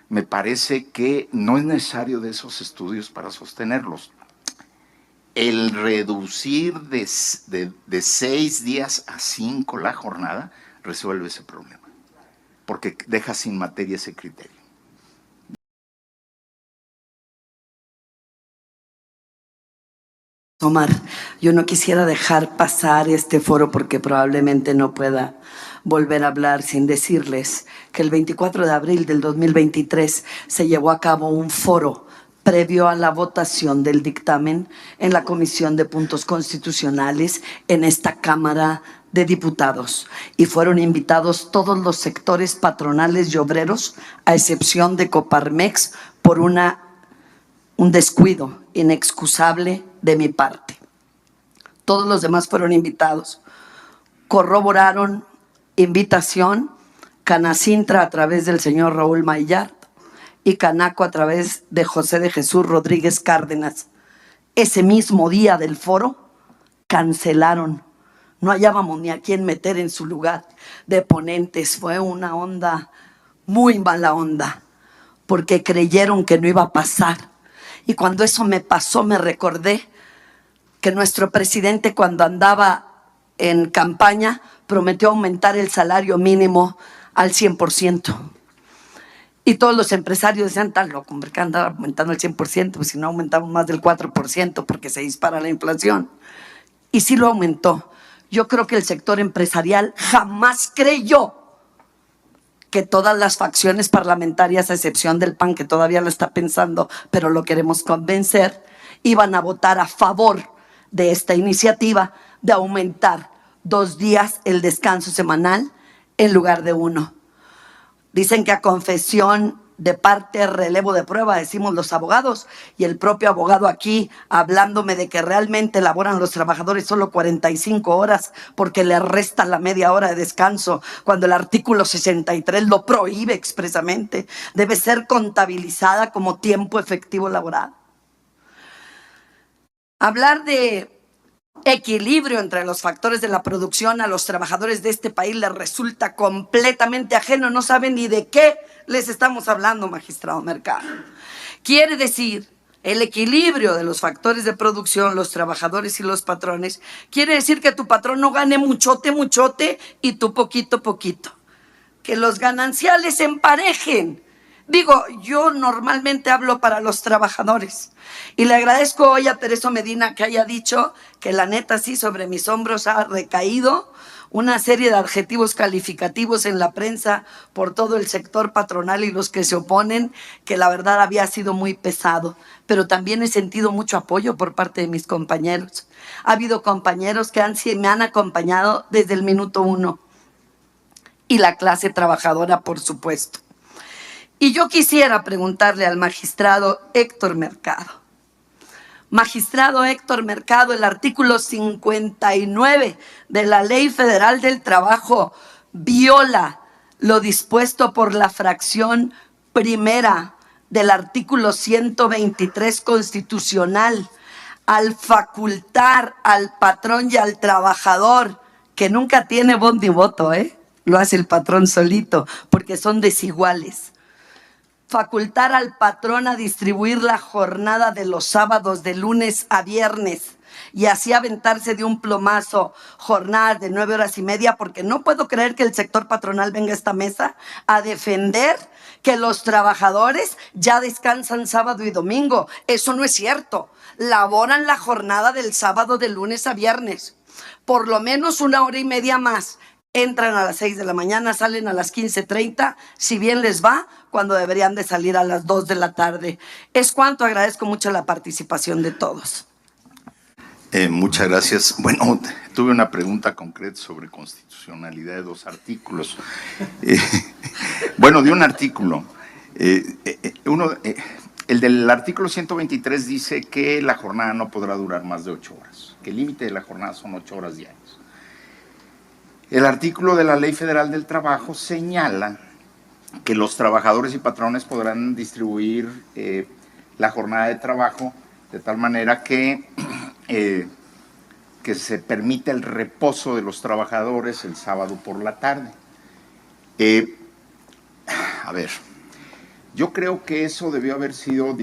me parece que no es necesario de esos estudios para sostenerlos. El reducir de 6 días a 5 la jornada resuelve ese problema, porque deja sin materia ese criterio. Omar, yo no quisiera dejar pasar este foro porque probablemente no pueda volver a hablar sin decirles que el 24 de abril del 2023 se llevó a cabo un foro previo a la votación del dictamen en la Comisión de Puntos Constitucionales en esta Cámara de Diputados, y fueron invitados todos los sectores patronales y obreros, a excepción de Coparmex, por un descuido inexcusable de mi parte. Todos los demás fueron invitados. Corroboraron invitación Canacintra a través del señor Raúl Maillard y Canaco a través de José de Jesús Rodríguez Cárdenas. Ese mismo día del foro cancelaron. No hallábamos ni a quién meter en su lugar de ponentes. Fue una onda, muy mala onda, porque creyeron que no iba a pasar. Y cuando eso me pasó, me recordé que nuestro presidente, cuando andaba en campaña, prometió aumentar el salario mínimo al 100%. Y todos los empresarios decían, tan loco, hombre, que andaba aumentando el 100%, pues si no aumentamos más del 4%, porque se dispara la inflación. Y sí lo aumentó. Yo creo que el sector empresarial jamás creyó que todas las facciones parlamentarias, a excepción del PAN, que todavía lo está pensando, pero lo queremos convencer, iban a votar a favor de esta iniciativa de aumentar 2 días el descanso semanal en lugar de 1. Dicen que a confesión de parte, relevo de prueba, decimos los abogados, y el propio abogado aquí hablándome de que realmente laboran los trabajadores solo 45 horas porque le restan la media hora de descanso, cuando el artículo 63 lo prohíbe expresamente. Debe ser contabilizada como tiempo efectivo laboral. Hablar de equilibrio entre los factores de la producción a los trabajadores de este país les resulta completamente ajeno. No saben ni de qué les estamos hablando, magistrado Mercado. Quiere decir, el equilibrio de los factores de producción, los trabajadores y los patrones, quiere decir que tu patrón no gane muchote, muchote y tú poquito, poquito. Que los gananciales se emparejen. Digo, yo normalmente hablo para los trabajadores y le agradezco hoy a Tereso Medina que haya dicho que la neta sí sobre mis hombros ha recaído una serie de adjetivos calificativos en la prensa por todo el sector patronal y los que se oponen, que la verdad había sido muy pesado, pero también he sentido mucho apoyo por parte de mis compañeros. Ha habido compañeros que me han acompañado desde el minuto 1 y la clase trabajadora, por supuesto. Y yo quisiera preguntarle al magistrado Héctor Mercado. Magistrado Héctor Mercado, el artículo 59 de la Ley Federal del Trabajo viola lo dispuesto por la fracción primera del artículo 123 constitucional al facultar al patrón y al trabajador, que nunca tiene voz ni voto, lo hace el patrón solito, porque son desiguales. Facultar al patrón a distribuir la jornada de los sábados de lunes a viernes y así aventarse de un plomazo jornadas de 9 horas y media, porque no puedo creer que el sector patronal venga a esta mesa a defender que los trabajadores ya descansan sábado y domingo. Eso no es cierto. Laboran la jornada del sábado de lunes a viernes, por lo menos 1 hora y media más. Entran a las 6 de la mañana, salen a las 15:30, si bien les va, cuando deberían de salir a las 2 de la tarde. Es cuanto. Agradezco mucho la participación de todos. Muchas gracias. Bueno, tuve una pregunta concreta sobre constitucionalidad de 2 artículos. Bueno, de un artículo. El del artículo 123 dice que la jornada no podrá durar más de 8 horas, que el límite de la jornada son 8 horas diarias. El artículo de la Ley Federal del Trabajo señala que los trabajadores y patrones podrán distribuir la jornada de trabajo de tal manera que se permite el reposo de los trabajadores el sábado por la tarde. A ver, Yo creo que eso debió haber sido,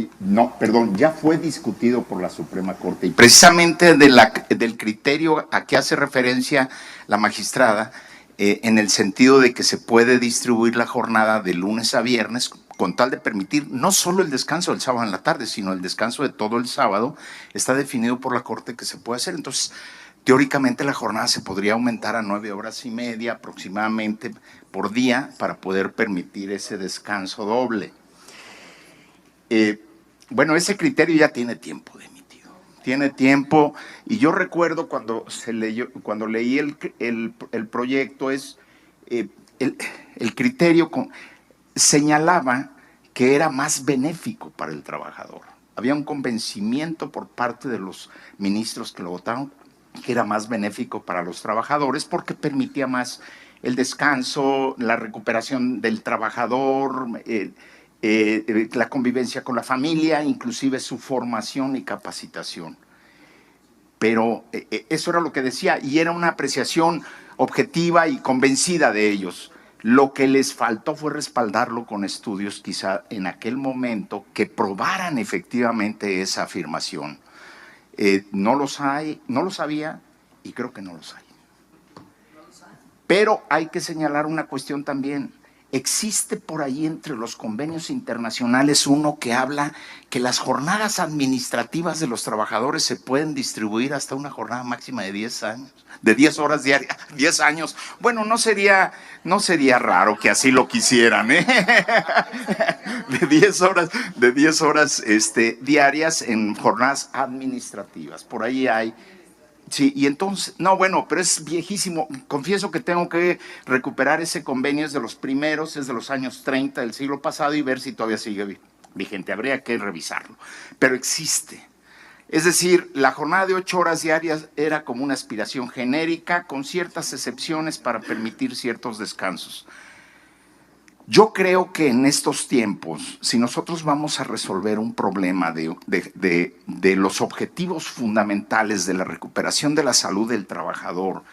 ya fue discutido por la Suprema Corte. Y precisamente del criterio a que hace referencia la magistrada, en el sentido de que se puede distribuir la jornada de lunes a viernes con tal de permitir no solo el descanso del sábado en la tarde, sino el descanso de todo el sábado, está definido por la Corte que se puede hacer. Entonces, teóricamente la jornada se podría aumentar a 9 horas y media aproximadamente por día para poder permitir ese descanso doble. Bueno, ese criterio ya tiene tiempo de emitido, tiene tiempo, y yo recuerdo cuando leí el proyecto, el criterio señalaba que era más benéfico para el trabajador. Había un convencimiento por parte de los ministros que lo votaron que era más benéfico para los trabajadores porque permitía más el descanso, la recuperación del trabajador, la convivencia con la familia, inclusive su formación y capacitación. Pero eso era lo que decía, y era una apreciación objetiva y convencida de ellos. Lo que les faltó fue respaldarlo con estudios, quizá en aquel momento, que probaran efectivamente esa afirmación. No los hay, no los había, y creo que no los hay. Pero hay que señalar una cuestión también. Existe por ahí entre los convenios internacionales uno que habla que las jornadas administrativas de los trabajadores se pueden distribuir hasta una jornada máxima de 10 años, de 10 horas diarias, 10 años. Bueno, no sería raro que así lo quisieran, ¿eh? De 10 horas diarias en jornadas administrativas. Por ahí hay. Sí, y entonces, no, bueno, pero es viejísimo. Confieso que tengo que recuperar ese convenio, es de los primeros, es de los años 30 del siglo pasado, y ver si todavía sigue vigente. Habría que revisarlo, pero existe. Es decir, la jornada de 8 horas diarias era como una aspiración genérica, con ciertas excepciones para permitir ciertos descansos. Yo creo que en estos tiempos, si nosotros vamos a resolver un problema de los objetivos fundamentales de la recuperación de la salud del trabajador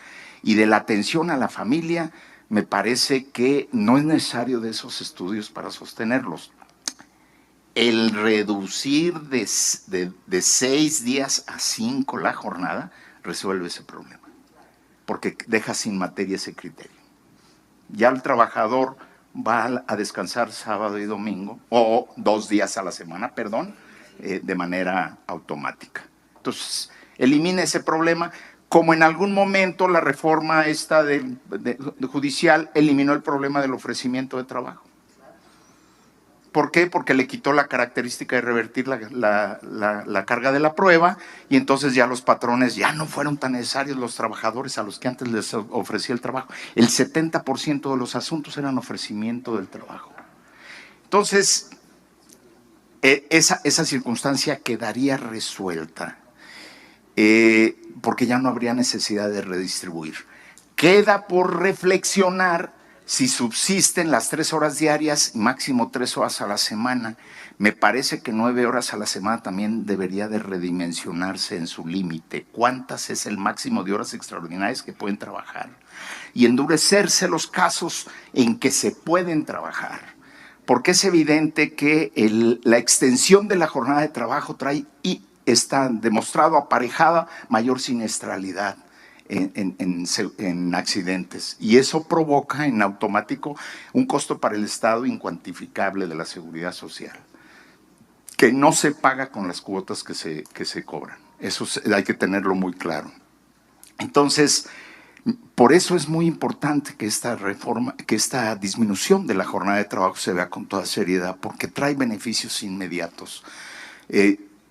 y de la atención a la familia, me parece que no es necesario de esos estudios para sostenerlos. El reducir de 6 días a 5 la jornada resuelve ese problema, porque deja sin materia ese criterio. Ya el trabajador va a descansar sábado y domingo, o 2 días a la semana, de manera automática. Entonces, elimina ese problema, como en algún momento la reforma esta judicial eliminó el problema del ofrecimiento de trabajo. ¿Por qué? Porque le quitó la característica de revertir la carga de la prueba, y entonces ya los patrones ya no fueron tan necesarios los trabajadores a los que antes les ofrecía el trabajo. El 70% de los asuntos eran ofrecimiento del trabajo. Entonces, esa circunstancia quedaría resuelta, porque ya no habría necesidad de redistribuir. Queda por reflexionar si subsisten las 3 horas diarias, máximo 3 horas a la semana. Me parece que 9 horas a la semana también debería de redimensionarse en su límite. ¿Cuántas es el máximo de horas extraordinarias que pueden trabajar? Y endurecerse los casos en que se pueden trabajar. Porque es evidente que la extensión de la jornada de trabajo trae, y está demostrado aparejada, mayor siniestralidad en accidentes, y eso provoca en automático un costo para el Estado incuantificable de la seguridad social, que no se paga con las cuotas que se cobran. Eso hay que tenerlo muy claro. Entonces, por eso es muy importante que esta reforma, que esta disminución de la jornada de trabajo se vea con toda seriedad, porque trae beneficios inmediatos.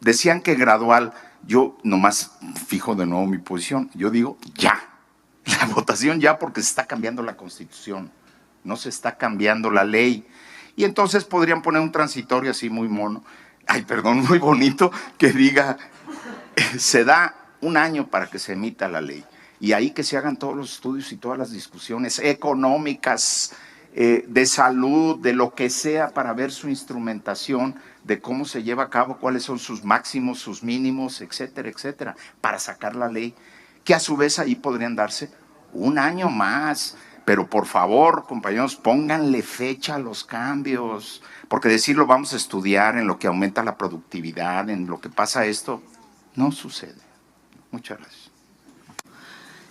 Decían que gradual. Yo nomás fijo de nuevo mi posición. Yo digo ya, la votación ya, porque se está cambiando la Constitución, no se está cambiando la ley. Y entonces podrían poner un transitorio así muy muy bonito, que diga, se da 1 año para que se emita la ley. Y ahí que se hagan todos los estudios y todas las discusiones económicas, de salud, de lo que sea, para ver su instrumentación, de cómo se lleva a cabo, cuáles son sus máximos, sus mínimos, etcétera, etcétera, para sacar la ley, que a su vez ahí podrían darse 1 año más. Pero por favor, compañeros, pónganle fecha a los cambios, porque decirlo vamos a estudiar en lo que aumenta la productividad, en lo que pasa esto, no sucede. Muchas gracias.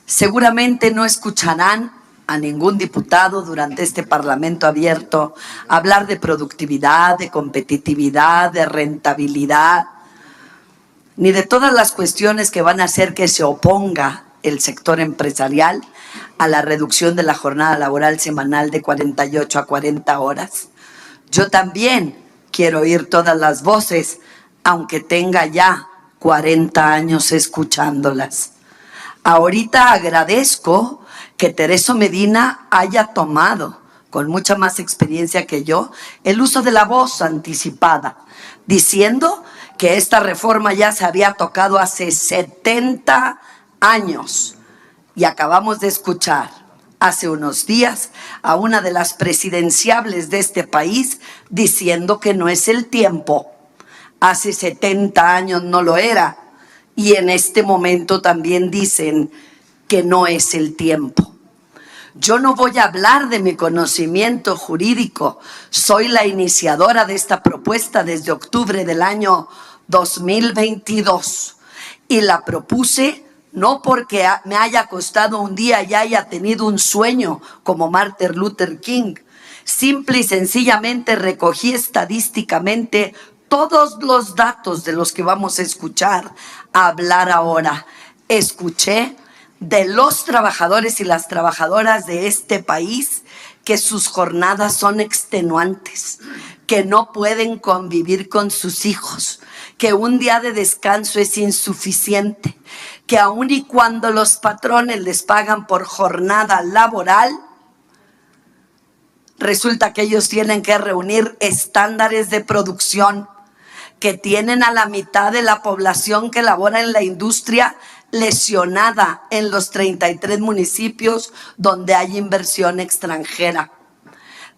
Seguramente no escucharán a ningún diputado durante este Parlamento abierto hablar de productividad, de competitividad, de rentabilidad, ni de todas las cuestiones que van a hacer que se oponga el sector empresarial a la reducción de la jornada laboral semanal de 48 a 40 horas. Yo también quiero oír todas las voces, aunque tenga ya 40 años escuchándolas. Ahorita agradezco que Tereso Medina haya tomado, con mucha más experiencia que yo, el uso de la voz anticipada, diciendo que esta reforma ya se había tocado hace 70 años. Y acabamos de escuchar hace unos días a una de las presidenciables de este país diciendo que no es el tiempo. Hace 70 años no lo era. Y en este momento también dicen que no es el tiempo. Yo no voy a hablar de mi conocimiento jurídico. Soy la iniciadora de esta propuesta desde octubre del año 2022. Y la propuse no porque me haya acostado un día y haya tenido un sueño como Martin Luther King. Simple y sencillamente recogí estadísticamente todos los datos de los que vamos a escuchar hablar ahora. Escuché de los trabajadores y las trabajadoras de este país que sus jornadas son extenuantes, que no pueden convivir con sus hijos, que un día de descanso es insuficiente, que aun y cuando los patrones les pagan por jornada laboral, resulta que ellos tienen que reunir estándares de producción, que tienen a la mitad de la población que labora en la industria lesionada en los 33 municipios donde hay inversión extranjera.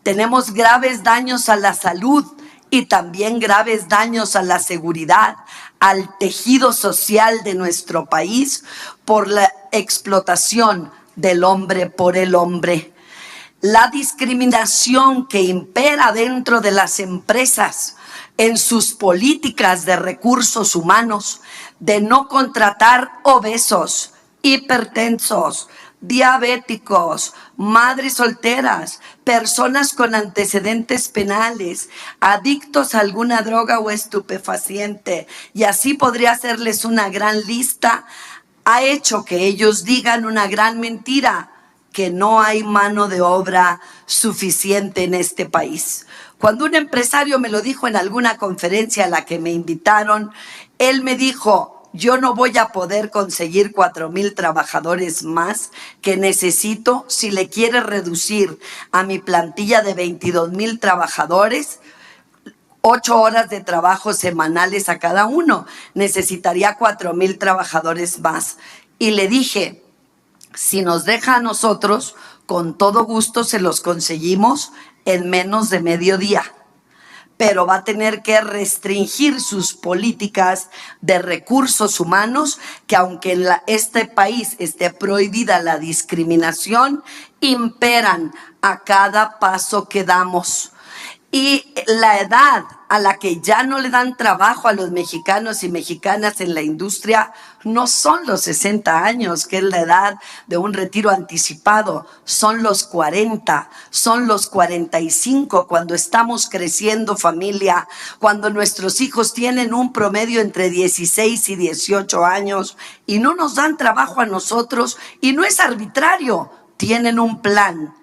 Tenemos graves daños a la salud y también graves daños a la seguridad, al tejido social de nuestro país por la explotación del hombre por el hombre. La discriminación que impera dentro de las empresas en sus políticas de recursos humanos, de no contratar obesos, hipertensos, diabéticos, madres solteras, personas con antecedentes penales, adictos a alguna droga o estupefaciente, y así podría hacerles una gran lista, ha hecho que ellos digan una gran mentira, que no hay mano de obra suficiente en este país. Cuando un empresario me lo dijo en alguna conferencia a la que me invitaron, él me dijo: yo no voy a poder conseguir 4,000 trabajadores más que necesito si le quiere reducir a mi plantilla de 22,000 trabajadores 8 horas de trabajo semanales a cada uno. Necesitaría 4,000 trabajadores más. Y le dije: si nos deja a nosotros, con todo gusto se los conseguimos en menos de mediodía. Pero va a tener que restringir sus políticas de recursos humanos, que aunque en este país esté prohibida la discriminación, imperan a cada paso que damos. Y la edad a la que ya no le dan trabajo a los mexicanos y mexicanas en la industria no son los 60 años, que es la edad de un retiro anticipado, son los 40, son los 45, cuando estamos creciendo familia, cuando nuestros hijos tienen un promedio entre 16 y 18 años y no nos dan trabajo a nosotros, y no es arbitrario, tienen un plan,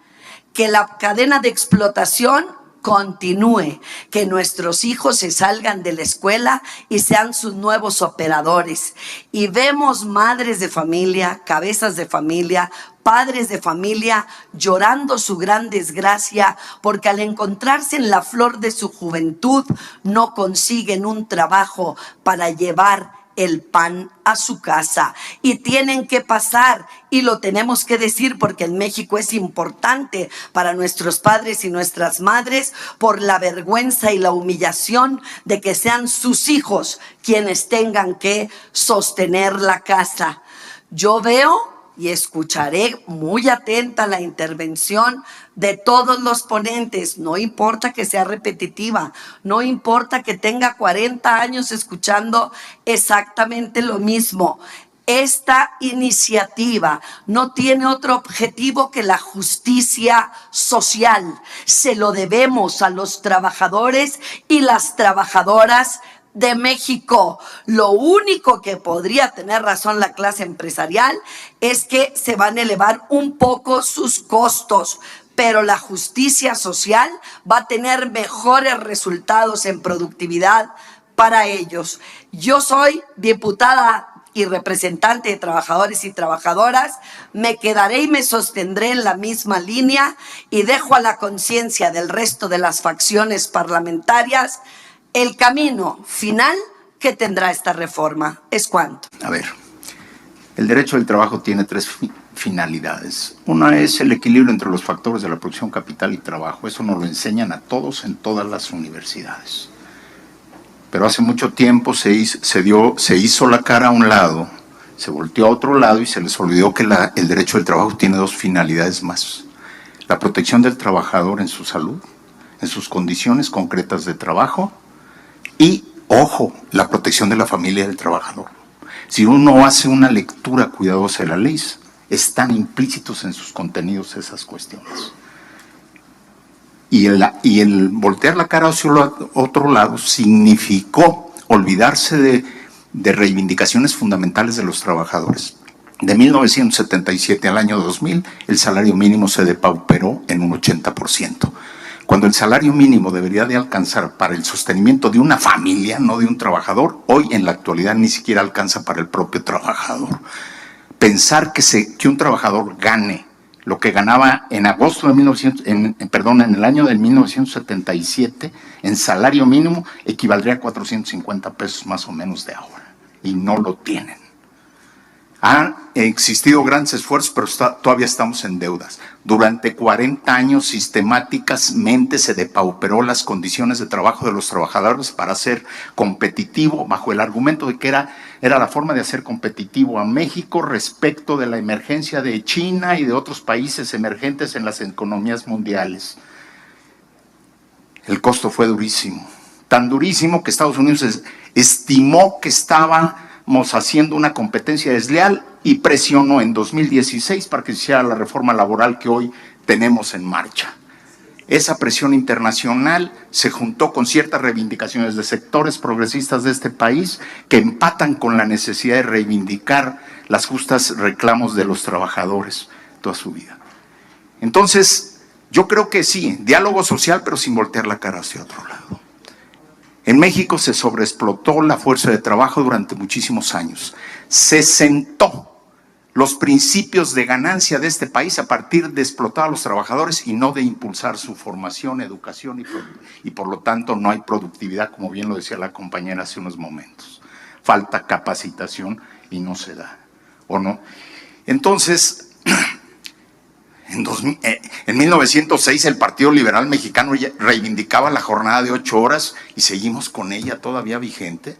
que la cadena de explotación continúe, que nuestros hijos se salgan de la escuela y sean sus nuevos operadores. Y vemos madres de familia, cabezas de familia, padres de familia llorando su gran desgracia porque al encontrarse en la flor de su juventud no consiguen un trabajo para llevar el pan a su casa, y tienen que pasar, y lo tenemos que decir porque en México es importante para nuestros padres y nuestras madres, por la vergüenza y la humillación de que sean sus hijos quienes tengan que sostener la casa. Yo veo y escucharé muy atenta la intervención de todos los ponentes. No importa que sea repetitiva, no importa que tenga 40 años escuchando exactamente lo mismo. Esta iniciativa no tiene otro objetivo que la justicia social. Se lo debemos a los trabajadores y las trabajadoras de México. Lo único que podría tener razón la clase empresarial es que se van a elevar un poco sus costos, pero la justicia social va a tener mejores resultados en productividad para ellos. Yo soy diputada y representante de trabajadores y trabajadoras, me quedaré y me sostendré en la misma línea y dejo a la conciencia del resto de las facciones parlamentarias el camino final que tendrá esta reforma. ¿Es cuánto? A ver, el derecho del trabajo tiene tres finalidades. Una es el equilibrio entre los factores de la producción, capital y trabajo. Eso nos lo enseñan a todos en todas las universidades. Pero hace mucho tiempo se hizo la cara a un lado, se volteó a otro lado y se les olvidó que el derecho del trabajo tiene dos finalidades más. La protección del trabajador en su salud, en sus condiciones concretas de trabajo y, ojo, la protección de la familia del trabajador. Si uno hace una lectura cuidadosa de la ley, están implícitos en sus contenidos esas cuestiones. Y el voltear la cara hacia otro lado significó olvidarse de reivindicaciones fundamentales de los trabajadores. De 1977 al año 2000, el salario mínimo se depauperó en un 80%. Cuando el salario mínimo debería de alcanzar para el sostenimiento de una familia, no de un trabajador, hoy en la actualidad ni siquiera alcanza para el propio trabajador. Pensar que un trabajador gane lo que ganaba en agosto de en el año de 1977 en salario mínimo equivaldría a 450 pesos más o menos de ahora, y no lo tienen. Han existido grandes esfuerzos, pero todavía estamos en deudas. Durante 40 años sistemáticamente se depauperó las condiciones de trabajo de los trabajadores para ser competitivo, bajo el argumento de que era la forma de hacer competitivo a México respecto de la emergencia de China y de otros países emergentes en las economías mundiales. El costo fue durísimo, tan durísimo que Estados Unidos estimó que estábamos haciendo una competencia desleal y presionó en 2016 para que se hiciera la reforma laboral que hoy tenemos en marcha. Esa presión internacional se juntó con ciertas reivindicaciones de sectores progresistas de este país que empatan con la necesidad de reivindicar las justas reclamos de los trabajadores toda su vida. Entonces, yo creo que sí, diálogo social, pero sin voltear la cara hacia otro lado. En México se sobreexplotó la fuerza de trabajo durante muchísimos años. Se sentó los principios de ganancia de este país a partir de explotar a los trabajadores y no de impulsar su formación, educación y por lo tanto no hay productividad, como bien lo decía la compañera hace unos momentos. Falta capacitación y no se da, ¿o no? Entonces, en 1906 el Partido Liberal Mexicano reivindicaba la jornada de 8 horas y seguimos con ella todavía vigente.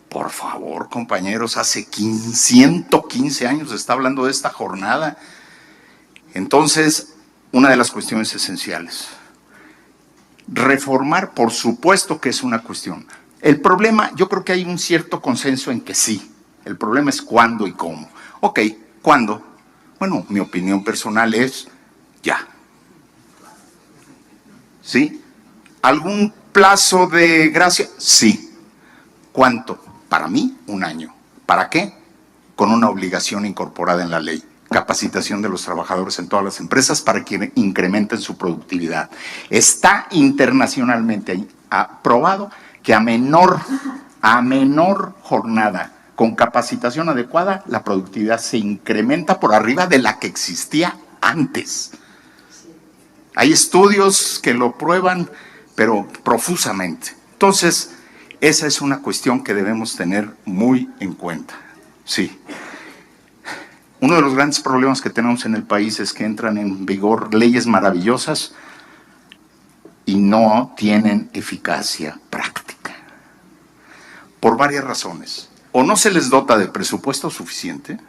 Por favor, compañeros, hace 115 años se está hablando de esta jornada. Entonces, una de las cuestiones esenciales. Reformar, por supuesto que es una cuestión. El problema, yo creo que hay un cierto consenso en que sí. El problema es cuándo y cómo. Ok, ¿cuándo? Bueno, mi opinión personal es ya. ¿Sí? ¿Algún plazo de gracia? Sí. ¿Cuánto? Para mí, 1 año. ¿Para qué? Con una obligación incorporada en la ley. Capacitación de los trabajadores en todas las empresas para que incrementen su productividad. Está internacionalmente aprobado que a menor jornada, con capacitación adecuada, la productividad se incrementa por arriba de la que existía antes. Hay estudios que lo prueban, pero profusamente. Entonces, esa es una cuestión que debemos tener muy en cuenta. Sí. Uno de los grandes problemas que tenemos en el país es que entran en vigor leyes maravillosas y no tienen eficacia práctica. Por varias razones. O no se les dota de presupuesto suficiente,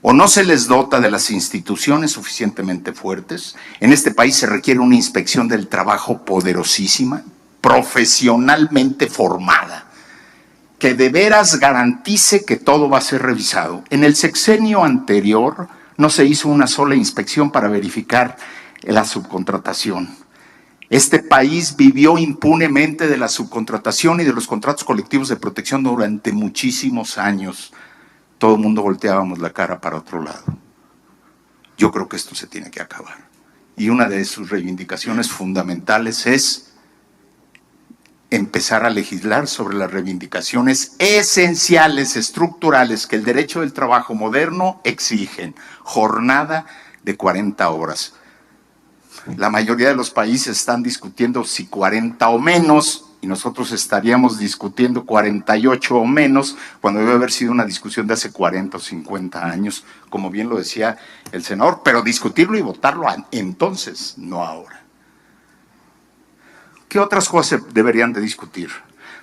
o no se les dota de las instituciones suficientemente fuertes. En este país se requiere una inspección del trabajo poderosísima, profesionalmente formada, que de veras garantice que todo va a ser revisado. En el sexenio anterior no se hizo una sola inspección para verificar la subcontratación. Este país vivió impunemente de la subcontratación y de los contratos colectivos de protección durante muchísimos años. Todo el mundo volteábamos la cara para otro lado. Yo creo que esto se tiene que acabar. Y una de sus reivindicaciones fundamentales es empezar a legislar sobre las reivindicaciones esenciales, estructurales, que el derecho del trabajo moderno exigen. Jornada de 40 horas. La mayoría de los países están discutiendo si 40 o menos, y nosotros estaríamos discutiendo 48 o menos, cuando debe haber sido una discusión de hace 40 o 50 años, como bien lo decía el senador, pero discutirlo y votarlo entonces, no ahora. ¿Qué otras cosas se deberían de discutir?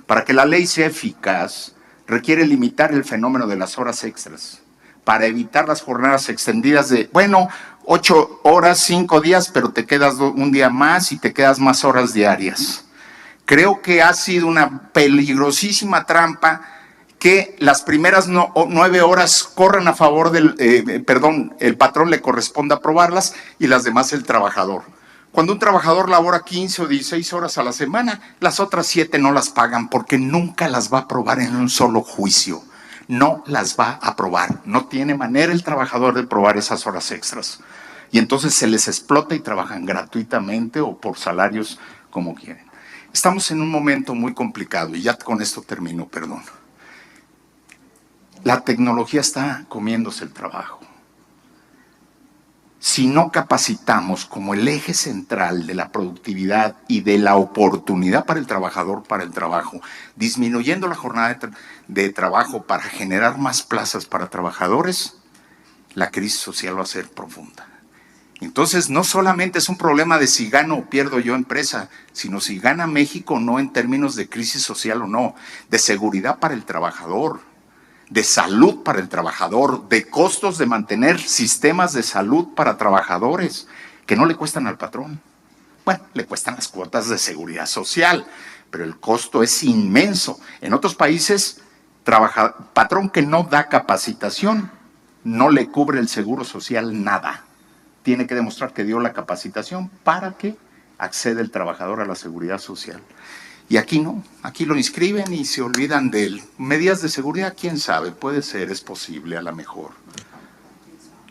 Para que la ley sea eficaz, requiere limitar el fenómeno de las horas extras, para evitar las jornadas extendidas de, 8 horas, 5 días, pero te quedas un día más y te quedas más horas diarias. Creo que ha sido una peligrosísima trampa que las primeras 9 horas corran a favor del, el patrón le corresponda aprobarlas y las demás el trabajador. Cuando un trabajador labora 15 o 16 horas a la semana, las otras 7 no las pagan porque nunca las va a aprobar en un solo juicio. No las va a aprobar. No tiene manera el trabajador de probar esas horas extras. Y entonces se les explota y trabajan gratuitamente o por salarios como quieren. Estamos en un momento muy complicado y ya con esto termino, perdón. La tecnología está comiéndose el trabajo. Si no capacitamos como el eje central de la productividad y de la oportunidad para el trabajador, para el trabajo, disminuyendo la jornada de trabajo para generar más plazas para trabajadores, la crisis social va a ser profunda. Entonces, no solamente es un problema de si gano o pierdo yo empresa, sino si gana México o no en términos de crisis social o no, de seguridad para el trabajador, de salud para el trabajador, de costos de mantener sistemas de salud para trabajadores que no le cuestan al patrón. Bueno, le cuestan las cuotas de seguridad social, pero el costo es inmenso. En otros países, patrón que no da capacitación, no le cubre el seguro social nada. Tiene que demostrar que dio la capacitación para que acceda el trabajador a la seguridad social. Y aquí no, aquí lo inscriben y se olvidan de él. Medidas de seguridad, quién sabe, puede ser, es posible a lo mejor.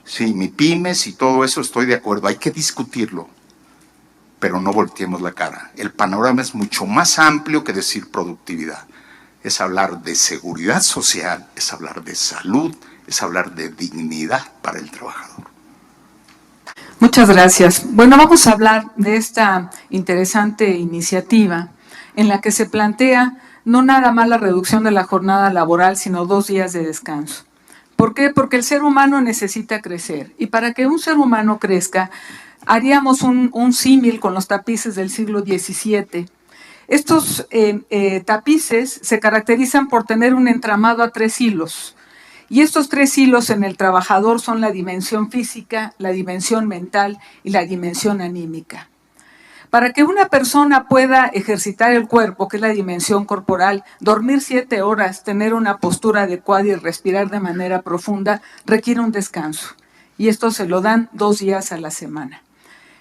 Sí, mi pymes y todo eso estoy de acuerdo, hay que discutirlo, pero no volteemos la cara. El panorama es mucho más amplio que decir productividad. Es hablar de seguridad social, es hablar de salud, es hablar de dignidad para el trabajador. Muchas gracias. Bueno, vamos a hablar de esta interesante iniciativa en la que se plantea no nada más la reducción de la jornada laboral, sino 2 días de descanso. ¿Por qué? Porque el ser humano necesita crecer. Y para que un ser humano crezca, haríamos un símil con los tapices del siglo XVII. Estos tapices se caracterizan por tener un entramado a 3 hilos. Y estos 3 hilos en el trabajador son la dimensión física, la dimensión mental y la dimensión anímica. Para que una persona pueda ejercitar el cuerpo, que es la dimensión corporal, dormir 7 horas, tener una postura adecuada y respirar de manera profunda, requiere un descanso. Y esto se lo dan 2 días a la semana.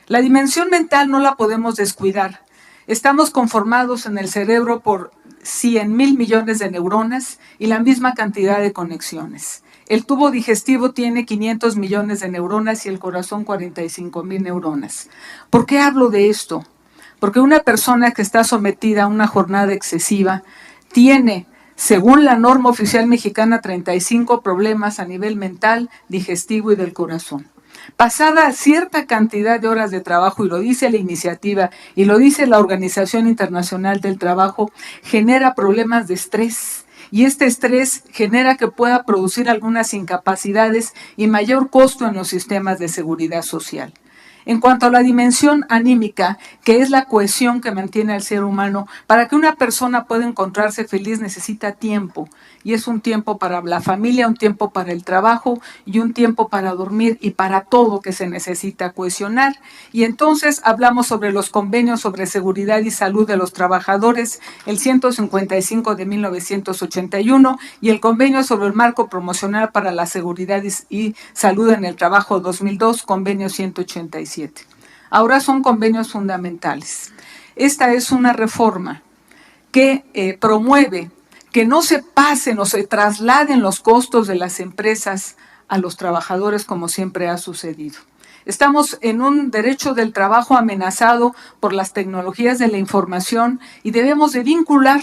La dimensión mental no la podemos descuidar. Estamos conformados en el cerebro por 100,000 millones de neuronas y la misma cantidad de conexiones. El tubo digestivo tiene 500 millones de neuronas y el corazón 45,000 neuronas. ¿Por qué hablo de esto? Porque una persona que está sometida a una jornada excesiva tiene, según la norma oficial mexicana, 35 problemas a nivel mental, digestivo y del corazón. Pasada cierta cantidad de horas de trabajo, y lo dice la iniciativa y lo dice la Organización Internacional del Trabajo, genera problemas de estrés. Y este estrés genera que pueda producir algunas incapacidades y mayor costo en los sistemas de seguridad social. En cuanto a la dimensión anímica, que es la cohesión que mantiene al ser humano, para que una persona pueda encontrarse feliz necesita tiempo, y es un tiempo para la familia, un tiempo para el trabajo y un tiempo para dormir y para todo que se necesita cohesionar. Y entonces hablamos sobre los convenios sobre seguridad y salud de los trabajadores, el 155 de 1981 y el convenio sobre el marco promocional para la seguridad y salud en el trabajo 2002, convenio 187. Ahora son convenios fundamentales. Esta es una reforma que promueve que no se pasen o se trasladen los costos de las empresas a los trabajadores como siempre ha sucedido. Estamos en un derecho del trabajo amenazado por las tecnologías de la información y debemos de vincular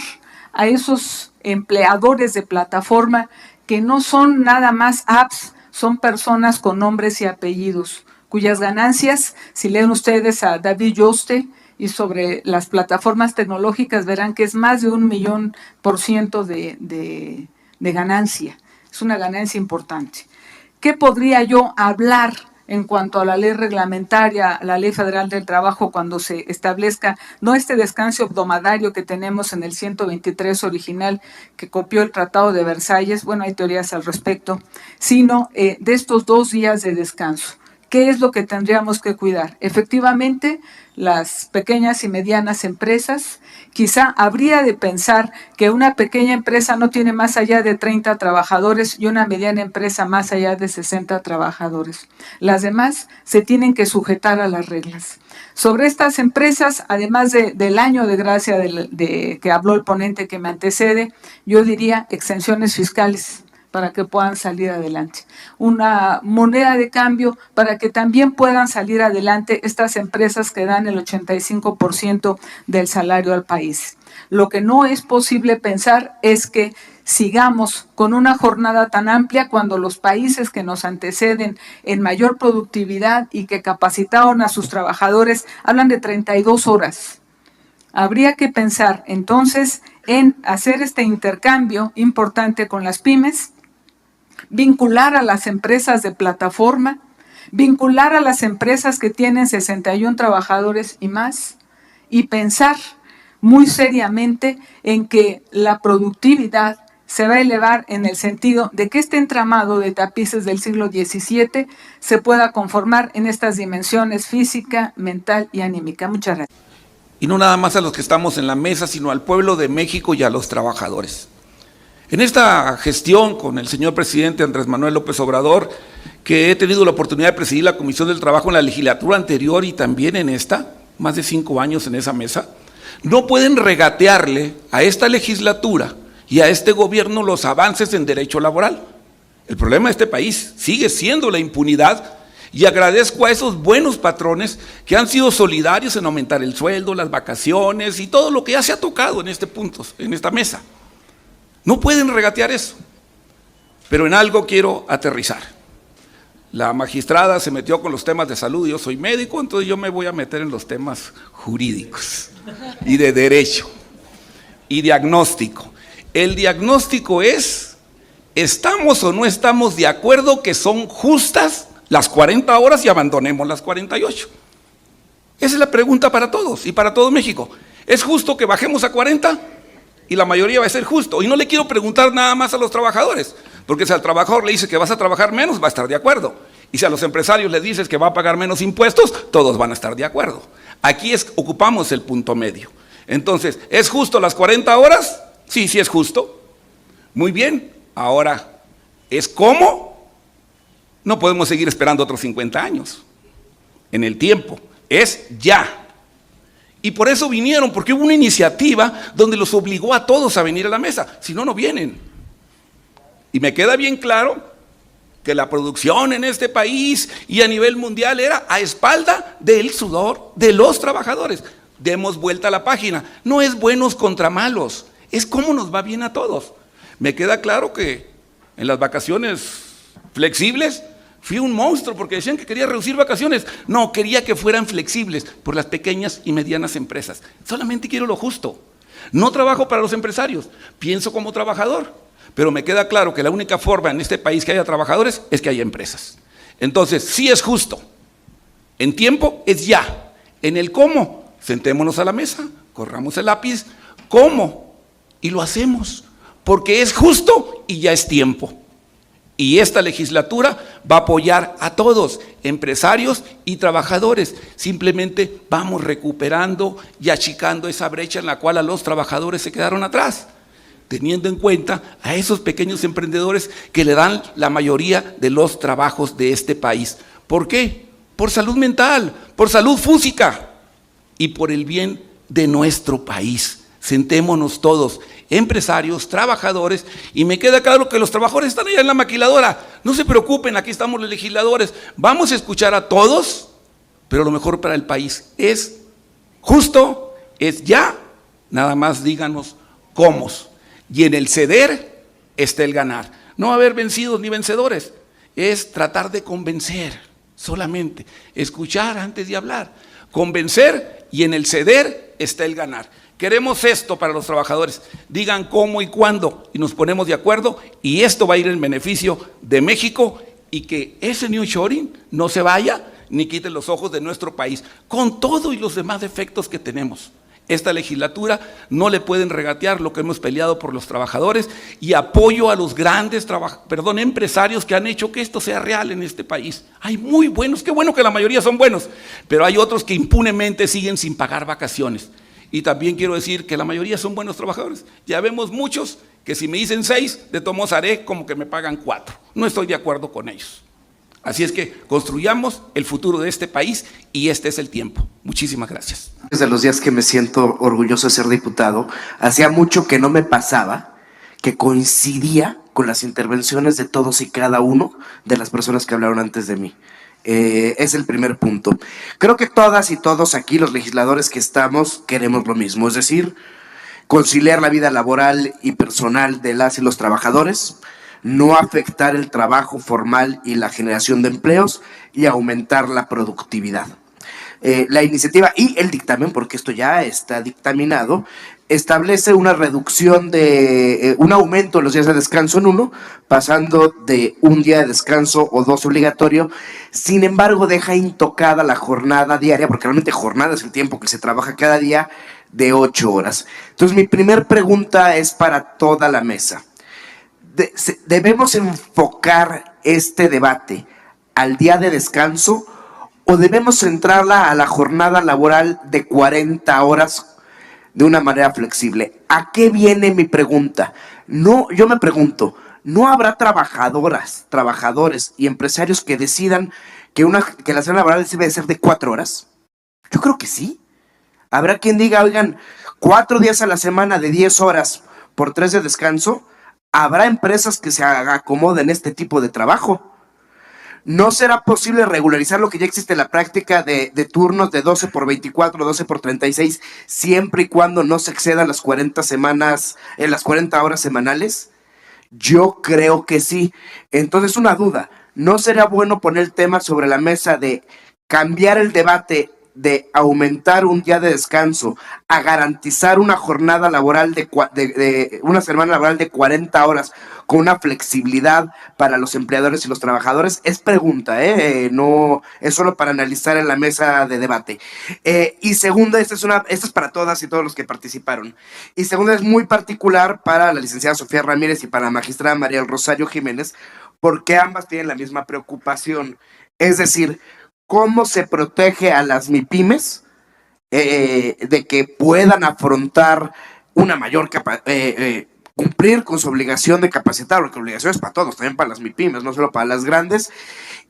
a esos empleadores de plataforma que no son nada más apps, son personas con nombres y apellidos, cuyas ganancias, si leen ustedes a David Yoste, y sobre las plataformas tecnológicas verán que es más de 1,000,000% de ganancia. Es una ganancia importante. ¿Qué podría yo hablar en cuanto a la ley reglamentaria, la Ley Federal del Trabajo, cuando se establezca no este descanso hebdomadario que tenemos en el 123 original que copió el Tratado de Versalles, bueno, hay teorías al respecto, sino de estos 2 días de descanso? ¿Qué es lo que tendríamos que cuidar? Efectivamente, las pequeñas y medianas empresas, quizá habría de pensar que una pequeña empresa no tiene más allá de 30 trabajadores y una mediana empresa más allá de 60 trabajadores. Las demás se tienen que sujetar a las reglas. Sobre estas empresas, además del año de gracia de que habló el ponente que me antecede, yo diría exenciones fiscales para que puedan salir adelante. Una moneda de cambio para que también puedan salir adelante estas empresas que dan el 85% del salario al país. Lo que no es posible pensar es que sigamos con una jornada tan amplia cuando los países que nos anteceden en mayor productividad y que capacitaron a sus trabajadores hablan de 32 horas. Habría que pensar entonces en hacer este intercambio importante con las pymes, vincular a las empresas de plataforma, vincular a las empresas que tienen 61 trabajadores y más, y pensar muy seriamente en que la productividad se va a elevar en el sentido de que este entramado de tapices del siglo XVII se pueda conformar en estas dimensiones física, mental y anímica. Muchas gracias. Y no nada más a los que estamos en la mesa, sino al pueblo de México y a los trabajadores. En esta gestión con el señor presidente Andrés Manuel López Obrador, que he tenido la oportunidad de presidir la Comisión del Trabajo en la legislatura anterior y también en esta, más de 5 años en esa mesa, no pueden regatearle a esta legislatura y a este gobierno los avances en derecho laboral. El problema de este país sigue siendo la impunidad, y agradezco a esos buenos patrones que han sido solidarios en aumentar el sueldo, las vacaciones y todo lo que ya se ha tocado en este punto, en esta mesa. No pueden regatear eso, pero en algo quiero aterrizar. La magistrada se metió con los temas de salud, yo soy médico, entonces yo me voy a meter en los temas jurídicos y de derecho y diagnóstico. El diagnóstico es, ¿estamos o no estamos de acuerdo que son justas las 40 horas y abandonemos las 48? Esa es la pregunta para todos y para todo México. ¿Es justo que bajemos a 40? Y la mayoría va a ser justo. Y no le quiero preguntar nada más a los trabajadores, porque si al trabajador le dice que vas a trabajar menos, va a estar de acuerdo. Y si a los empresarios les dices que va a pagar menos impuestos, todos van a estar de acuerdo. Aquí ocupamos el punto medio. Entonces, ¿es justo las 40 horas? Sí, sí es justo. Muy bien. Ahora, ¿es cómo? No podemos seguir esperando otros 50 años en el tiempo. Es ya. Y por eso vinieron, porque hubo una iniciativa donde los obligó a todos a venir a la mesa, si no, no vienen. Y me queda bien claro que la producción en este país y a nivel mundial era a espalda del sudor de los trabajadores. Demos vuelta a la página, no es buenos contra malos, es cómo nos va bien a todos. Me queda claro que en las vacaciones flexibles fui un monstruo porque decían que quería reducir vacaciones. No, quería que fueran flexibles por las pequeñas y medianas empresas. Solamente quiero lo justo. No trabajo para los empresarios, pienso como trabajador. Pero me queda claro que la única forma en este país que haya trabajadores es que haya empresas. Entonces, sí es justo En tiempo es ya. En el cómo, sentémonos a la mesa, corramos el lápiz, ¿cómo? Y lo hacemos, porque es justo y ya es tiempo. Y esta legislatura va a apoyar a todos, empresarios y trabajadores. Simplemente vamos recuperando y achicando esa brecha en la cual a los trabajadores se quedaron atrás, teniendo en cuenta a esos pequeños emprendedores que le dan la mayoría de los trabajos de este país. ¿Por qué? Por salud mental, por salud física y por el bien de nuestro país. Sentémonos todos, empresarios, trabajadores, y me queda claro que los trabajadores están allá en la maquiladora. No se preocupen, aquí estamos los legisladores. Vamos a escuchar a todos, pero lo mejor para el país es justo, es ya, nada más díganos cómo. Y en el ceder está el ganar. No va a haber vencidos ni vencedores, es tratar de convencer solamente, escuchar antes de hablar, convencer, y en el ceder está el ganar. Queremos esto para los trabajadores, digan cómo y cuándo y nos ponemos de acuerdo, y esto va a ir en beneficio de México, y que ese nearshoring no se vaya ni quite los ojos de nuestro país, con todo y los demás defectos que tenemos. Esta legislatura no le pueden regatear lo que hemos peleado por los trabajadores, y apoyo a los grandes empresarios que han hecho que esto sea real en este país. Hay muy buenos, qué bueno que la mayoría son buenos, pero hay otros que impunemente siguen sin pagar vacaciones. Y también quiero decir que la mayoría son buenos trabajadores. Ya vemos muchos que si me dicen 6, de todos modos haré como que me pagan 4. No estoy de acuerdo con ellos. Así es que construyamos el futuro de este país, y este es el tiempo. Muchísimas gracias. Desde los días que me siento orgulloso de ser diputado, hacía mucho que no me pasaba que coincidía con las intervenciones de todos y cada uno de las personas que hablaron antes de mí. Es el primer punto. Creo que todas y todos aquí, los legisladores que estamos, queremos lo mismo, es decir, conciliar la vida laboral y personal de las y los trabajadores, no afectar el trabajo formal y la generación de empleos, y aumentar la productividad. La iniciativa y el dictamen, porque esto ya está dictaminado, establece una reducción de un aumento de los días de descanso en 1, pasando de un día de descanso o 2 obligatorio. Sin embargo, deja intocada la jornada diaria, porque realmente jornada es el tiempo que se trabaja cada día, de 8 horas. Entonces, mi primer pregunta es para toda la mesa. ¿Debemos enfocar este debate al día de descanso, o debemos centrarla a la jornada laboral de 40 horas de una manera flexible? ¿A qué viene mi pregunta? No, yo me pregunto, ¿no habrá trabajadoras, trabajadores y empresarios que decidan que la semana laboral debe ser de 4 horas? Yo creo que sí. Habrá quien diga, oigan, 4 días a la semana de 10 horas por 3 de descanso. Habrá empresas que se acomoden este tipo de trabajo. ¿No será posible regularizar lo que ya existe en la práctica de turnos de 12 por 24, 12 por 36, siempre y cuando no se excedan las 40 horas semanales? Yo creo que sí. Entonces, una duda, ¿no será bueno poner el tema sobre la mesa de cambiar el debate de aumentar un día de descanso a garantizar una jornada laboral una semana laboral de 40 horas con una flexibilidad para los empleadores y los trabajadores? Es pregunta, no es solo para analizar en la mesa de debate. Y segunda, esta es para todas y todos los que participaron. Y segunda, es muy particular para la licenciada Sofía Ramírez y para la magistrada María del Rosario Jiménez, porque ambas tienen la misma preocupación. Es decir, ¿cómo se protege a las MIPYMES de que puedan afrontar una mayor cumplir con su obligación de capacitar? Porque la obligación es para todos, también para las MIPYMES, no solo para las grandes,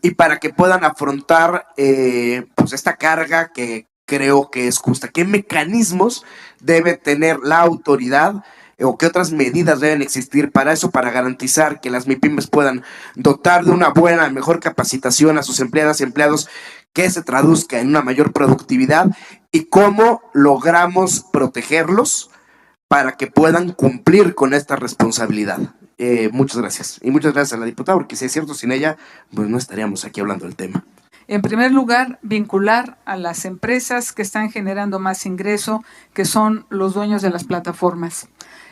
y para que puedan afrontar pues esta carga que creo que es justa. ¿Qué mecanismos debe tener la autoridad o qué otras medidas deben existir para eso, para garantizar que las MIPYMES puedan dotar de una buena, mejor capacitación a sus empleadas y empleados, que se traduzca en una mayor productividad, y cómo logramos protegerlos para que puedan cumplir con esta responsabilidad? Muchas gracias. Y muchas gracias a la diputada, porque si es cierto, sin ella, pues no estaríamos aquí hablando del tema. En primer lugar, vincular a las empresas que están generando más ingreso, que son los dueños de las plataformas.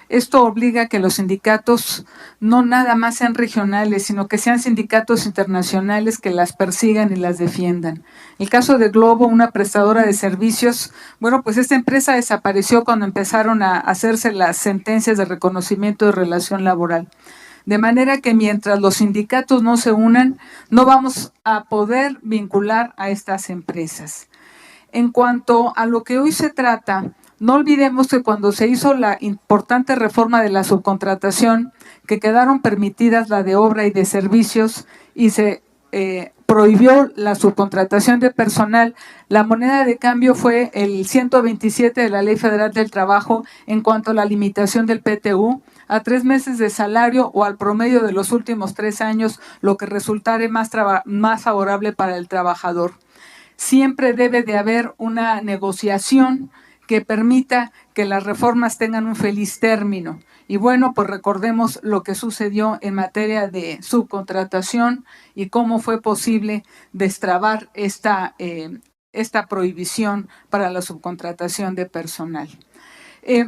Esto obliga a que los sindicatos no nada más sean regionales, sino que sean sindicatos internacionales que las persigan y las defiendan. El caso de Globo, una prestadora de servicios, bueno, pues esta empresa desapareció cuando empezaron a hacerse las sentencias de reconocimiento de relación laboral. De manera que mientras los sindicatos no se unan, no vamos a poder vincular a estas empresas. En cuanto a lo que hoy se trata, no olvidemos que cuando se hizo la importante reforma de la subcontratación, que quedaron permitidas la de obra y de servicios y se prohibió la subcontratación de personal, la moneda de cambio fue el 127 de la Ley Federal del Trabajo en cuanto a la limitación del PTU a 3 meses de salario o al promedio de los últimos 3 años, lo que resultare más favorable para el trabajador. Siempre debe de haber una negociación que permita que las reformas tengan un feliz término. Y bueno, pues recordemos lo que sucedió en materia de subcontratación y cómo fue posible destrabar esta prohibición para la subcontratación de personal.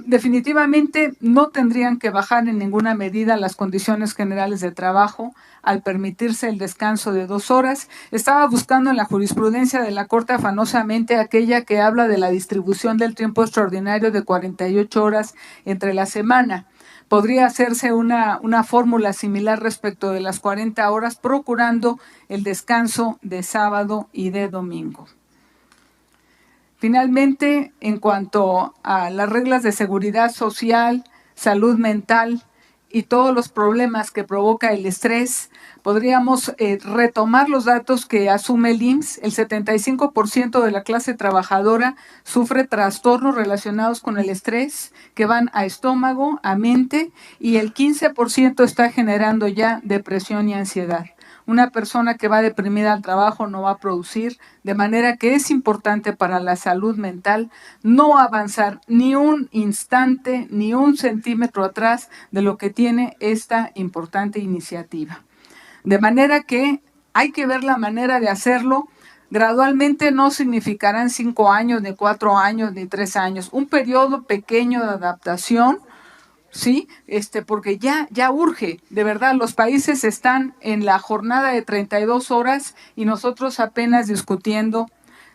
Definitivamente no tendrían que bajar en ninguna medida las condiciones generales de trabajo al permitirse el descanso de 2 horas. Estaba buscando en la jurisprudencia de la Corte afanosamente aquella que habla de la distribución del tiempo extraordinario de 48 horas entre la semana. Podría hacerse una fórmula similar respecto de las 40 horas, procurando el descanso de sábado y de domingo. Finalmente, en cuanto a las reglas de seguridad social, salud mental y todos los problemas que provoca el estrés, podríamos retomar los datos que asume el IMSS. El 75% de la clase trabajadora sufre trastornos relacionados con el estrés que van a estómago, a mente, y el 15% está generando ya depresión y ansiedad. Una persona que va deprimida al trabajo no va a producir, de manera que es importante para la salud mental no avanzar ni un instante, ni un centímetro atrás de lo que tiene esta importante iniciativa. De manera que hay que ver la manera de hacerlo. Gradualmente no significarán 5 años, ni 4 años, ni 3 años. Un periodo pequeño de adaptación, ¿sí? Porque ya urge, de verdad, los países están en la jornada de 32 horas y nosotros apenas discutiendo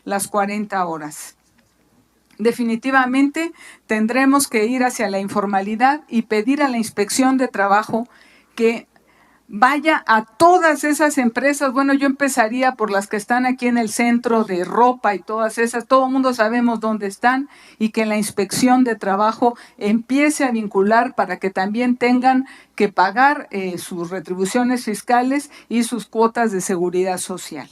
las 40 horas. Definitivamente tendremos que ir hacia la informalidad y pedir a la Inspección de Trabajo que vaya a todas esas empresas. Bueno, yo empezaría por las que están aquí en el centro de ropa y todas esas, todo el mundo sabemos dónde están, y que la Inspección de Trabajo empiece a vincular para que también tengan que pagar sus retribuciones fiscales y sus cuotas de seguridad social.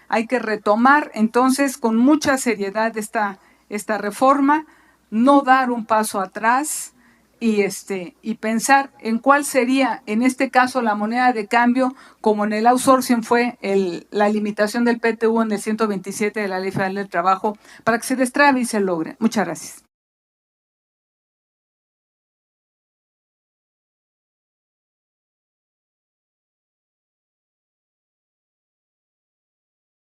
Hay que retomar entonces con mucha seriedad esta reforma, no dar un paso atrás, y pensar en cuál sería, en este caso, la moneda de cambio, como en el outsourcing fue la limitación del PTU en el 127 de la Ley Federal del Trabajo, para que se destrabe y se logre. Muchas gracias.